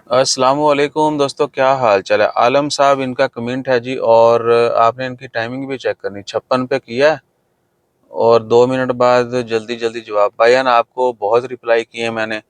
अस्सलाम वालेकुम दोस्तों, क्या हाल चाल है। आलम साहब इनका कमेंट है जी, और आपने इनकी टाइमिंग भी चेक करनी, 56 पे किया है और 2 मिनट बाद जल्दी जल्दी जवाब। भाईजान आपको बहुत रिप्लाई किए मैंने,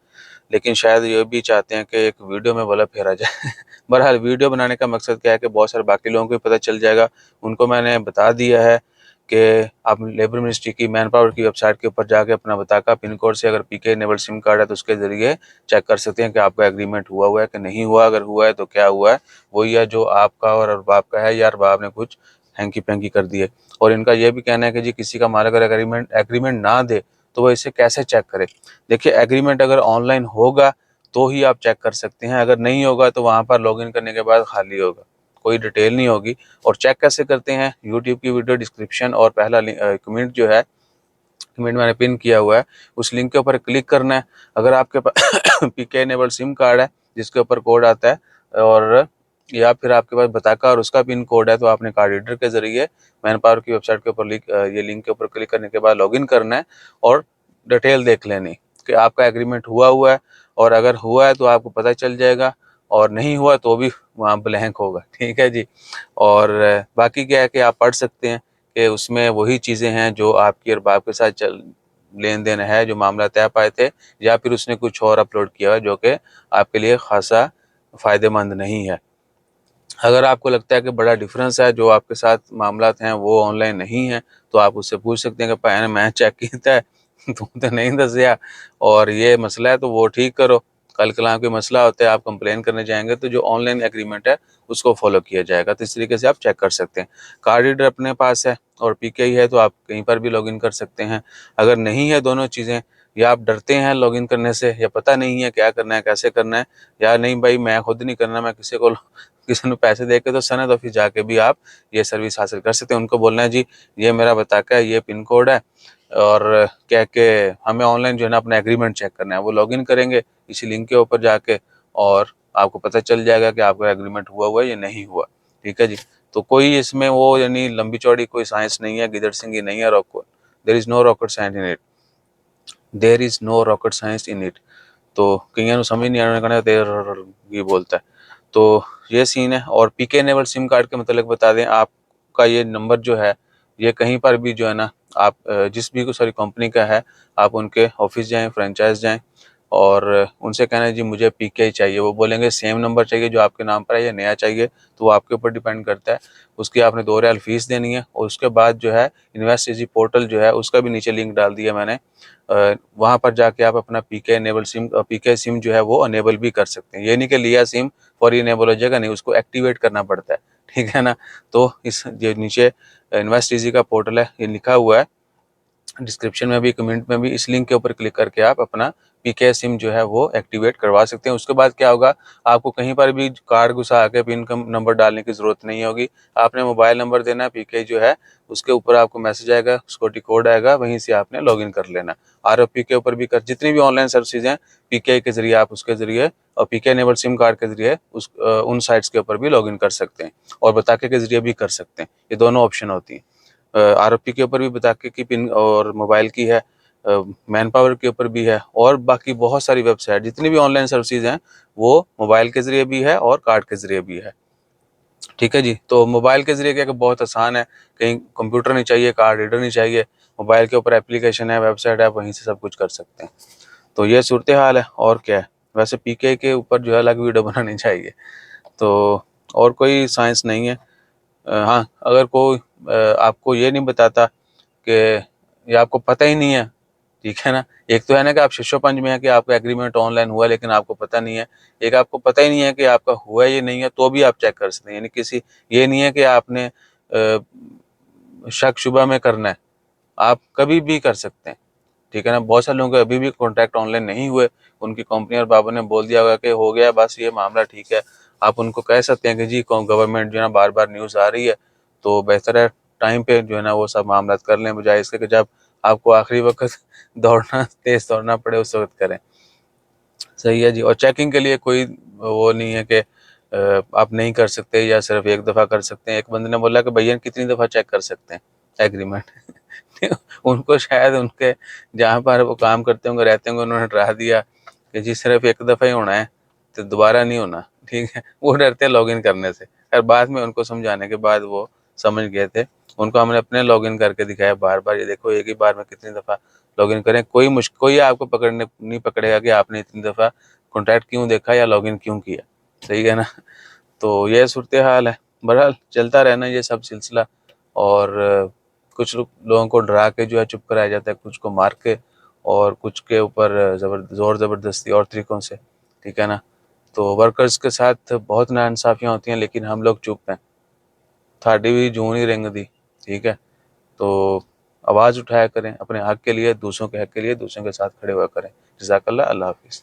लेकिन शायद ये भी चाहते हैं कि एक वीडियो में भला फेरा जाए। बहरहाल वीडियो बनाने का मकसद क्या है कि बहुत सारे बाकी लोगों को भी पता चल जाएगा। उनको मैंने बता दिया है कि आप लेबर मिनिस्ट्री की मैन पावर की वेबसाइट के ऊपर जाके अपना बताका पिन कोड से अगर पीके इनेबल सिम कार्ड है तो उसके ज़रिए चेक कर सकते हैं कि आपका एग्रीमेंट हुआ है कि नहीं हुआ। अगर हुआ है तो क्या हुआ है, वही है जो आपका और अरबाब का है, या अरबाब ने कुछ हैंकी पैंकी कर दी है। और इनका यह भी कहना है कि जी किसी का माल अगर एग्रीमेंट एग्रीमेंट ना दे तो वह इसे कैसे चेक करे। देखिए, एग्रीमेंट अगर ऑनलाइन होगा तो ही आप चेक कर सकते हैं, अगर नहीं होगा तो वहाँ पर लॉगिन करने के बाद खाली होगा, कोई डिटेल नहीं होगी। और चेक कैसे करते हैं, यूट्यूब की वीडियो डिस्क्रिप्शन और पहला कमेंट जो है, कमेंट मैंने पिन किया हुआ है, उस लिंक के ऊपर क्लिक करना है। अगर आपके पास पीके इनेबल सिम कार्ड है जिसके ऊपर कोड आता है, और या फिर आपके पास बताका और उसका पिन कोड है, तो आपने कार्ड रीडर के जरिए मैन पावर की वेबसाइट के ऊपर ये लिंक के ऊपर क्लिक करने के बाद लॉगिन करना है और डिटेल देख लेनी कि आपका एग्रीमेंट हुआ है। और अगर हुआ है तो आपको पता चल जाएगा, और नहीं हुआ तो भी वहाँ ब्लैंक होगा। ठीक है जी। और बाकी क्या है कि आप पढ़ सकते हैं कि उसमें वही चीज़ें हैं जो आपकी और बाप के साथ चल लेन देन है, जो मामला तय पाए थे, या फिर उसने कुछ और अपलोड किया है जो कि आपके लिए खासा फ़ायदेमंद नहीं है। अगर आपको लगता है कि बड़ा डिफरेंस है, जो आपके साथ मामलात हैं वो ऑनलाइन नहीं है, तो आप उससे पूछ सकते हैं कि भैन मैं चेक कीता है, तू तो नहीं दसिया, और ये मसला है तो वो ठीक करो। कल कलाम कोई मसला होता है, आप कंप्लेन करने जाएंगे तो जो ऑनलाइन एग्रीमेंट है उसको फॉलो किया जाएगा। तो इस तरीके से आप चेक कर सकते हैं। कार्ड रीडर अपने पास है और पीके है तो आप कहीं पर भी लॉगिन कर सकते हैं। अगर नहीं है दोनों चीज़ें, या आप डरते हैं लॉगिन करने से, या पता नहीं है क्या करना है कैसे करना है, या नहीं भाई मैं खुद नहीं करना, मैं किसी को पैसे दे के, तो सनद ऑफिस जाके भी आप ये सर्विस हासिल कर सकते हैं। उनको बोलना है जी ये मेरा बताका है, ये पिन कोड है, और कह के हमें ऑनलाइन जो है ना अपना एग्रीमेंट चेक करना है। वो लॉगिन करेंगे इसी लिंक के ऊपर जाके, और आपको पता चल जाएगा कि आपका एग्रीमेंट हुआ या नहीं हुआ। ठीक है जी। तो कोई इसमें वो यानी लंबी चौड़ी कोई साइंस नहीं है, गिदड़ सिंह नहीं है, rock there is no rocket science in it, there is no rocket science in it. तो कईयों समझ नहीं आने का देर ये बोलता है। तो ये सीन है। और पीके इनेबल सिम कार्ड के मतलब बता दें, आपका ये नंबर जो है, ये कहीं पर भी जो है ना, आप जिस भी कोई कंपनी का है, आप उनके ऑफिस जाएं, फ्रेंचाइज जाएं, और उनसे कहना है जी मुझे पीके ही चाहिए। वो बोलेंगे सेम नंबर चाहिए जो आपके नाम पर है या नया चाहिए, तो वो आपके ऊपर डिपेंड करता है। उसकी आपने 2 रियाल फीस देनी है, और उसके बाद जो है इन्वेस्ट इजी पोर्टल जो है उसका भी नीचे लिंक डाल दिया मैंने। वहाँ पर जाके आप अपना पीके सिम जो है वो अनेबल भी कर सकते हैं। ये नहीं कि लिया सिम और ये अनेबल हो जाएगा, नहीं, उसको एक्टिवेट करना पड़ता है। ठीक है ना। तो इस जो नीचे इन्वेस्ट इजी का पोर्टल है, ये लिखा हुआ है डिस्क्रिप्शन में भी, कमेंट में भी, इस लिंक के ऊपर क्लिक करके आप अपना पीके सिम जो है वो एक्टिवेट करवा सकते हैं। उसके बाद क्या होगा, आपको कहीं पर भी कार्ड घुसा के पिन नंबर डालने की ज़रूरत नहीं होगी। आपने मोबाइल नंबर देना है, पीके जो है उसके ऊपर आपको मैसेज आएगा, सिक्योरिटी कोड आएगा, वहीं से आपने लॉगिन कर लेना। आरओपी के ऊपर भी कर, जितनी भी ऑनलाइन सर्विसेज हैं पीके के जरिए आप उसके जरिए, और पीके इनेबल सिम कार्ड के जरिए उन साइट्स के ऊपर भी लॉगिन कर सकते हैं, और बताके के जरिए भी कर सकते हैं। ये दोनों ऑप्शन होती हैं। आरओपी के ऊपर भी बताके की पिन और मोबाइल की है, मैन पावर के ऊपर भी है, और बाकी बहुत सारी वेबसाइट जितनी भी ऑनलाइन सर्विसेज हैं वो मोबाइल के ज़रिए भी है और कार्ड के ज़रिए भी है। ठीक है जी। तो मोबाइल के ज़रिए क्या कि बहुत आसान है, कहीं कंप्यूटर नहीं चाहिए, कार्ड रीडर नहीं चाहिए, मोबाइल के ऊपर एप्लीकेशन है, वेबसाइट है, वहीं से सब कुछ कर सकते हैं। तो ये सूरत हाल है, और क्या है। वैसे पीके के ऊपर जो है अलग वीडियो बनानी चाहिए। तो और कोई साइंस नहीं है। हाँ, अगर कोई आपको ये नहीं बताता कि, या आपको पता ही नहीं है, ठीक है ना। एक तो है ना कि आप शीशोपंज में है कि आपका एग्रीमेंट ऑनलाइन हुआ लेकिन आपको पता नहीं है। एक आपको पता ही नहीं है कि आपका हुआ है या नहीं है, तो भी आप चेक कर सकते हैं। यानी किसी, ये नहीं है कि आपने शक शुबा में करना है, आप कभी भी कर सकते हैं। ठीक है ना। बहुत सारे लोगों के अभी भी कॉन्ट्रैक्ट ऑनलाइन नहीं हुए, उनकी कंपनी और बाबा ने बोल दिया होगा कि हो गया बस ये मामला, ठीक है। आप उनको कह सकते हैं कि जी गवर्नमेंट जो है ना बार बार न्यूज़ आ रही है, तो बेहतर है टाइम पे जो है ना वो सब मामला कर लें, बजाय इसके कि जब आपको आखिरी वक्त दौड़ना, तेज दौड़ना पड़े उस वक्त करें। सही है जी। और चेकिंग के लिए कोई वो नहीं है कि आप नहीं कर सकते या सिर्फ एक दफ़ा कर सकते हैं। एक बंदे ने बोला कि भैया कितनी दफ़ा चेक कर सकते हैं एग्रीमेंट। उनको शायद उनके जहाँ पर वो काम करते होंगे, रहते होंगे, उन्होंने डरा दिया कि जी सिर्फ एक दफ़ा ही होना है, तो दोबारा नहीं होना, ठीक है। वो डरते हैं लॉगिन करने से। खैर बाद में उनको समझाने के बाद वो समझ गए थे। उनको हमने अपने लॉगिन करके दिखाया बार-बार, ये देखो एक ही बार में कितनी दफ़ा लॉगिन करें। कोई आपको पकड़ने नहीं पकड़ेगा कि आपने इतनी दफ़ा कॉन्टैक्ट क्यों देखा या लॉगिन क्यों किया, सही है ना? तो ये सूरत-ए-हाल है। बहरहाल चलता रहना ये सब सिलसिला, और कुछ लोगों को डरा के जो है चुप कराया जाता है, कुछ को मार के, और कुछ के ऊपर ज़ोर ज़बरदस्ती और तरीक़ों से, ठीक है ना? तो वर्कर्स के साथ बहुत नाइंसाफ़ियाँ होती हैं, लेकिन हम लोग चुप हैं। साडी भी जूं नहीं रेंगदी, ठीक है? तो आवाज़ उठाया करें अपने हक के लिए, दूसरों के हक के लिए, दूसरों के साथ खड़े हुआ करें। जज़ाकल्लाह, अल्लाह हाफ़िज़।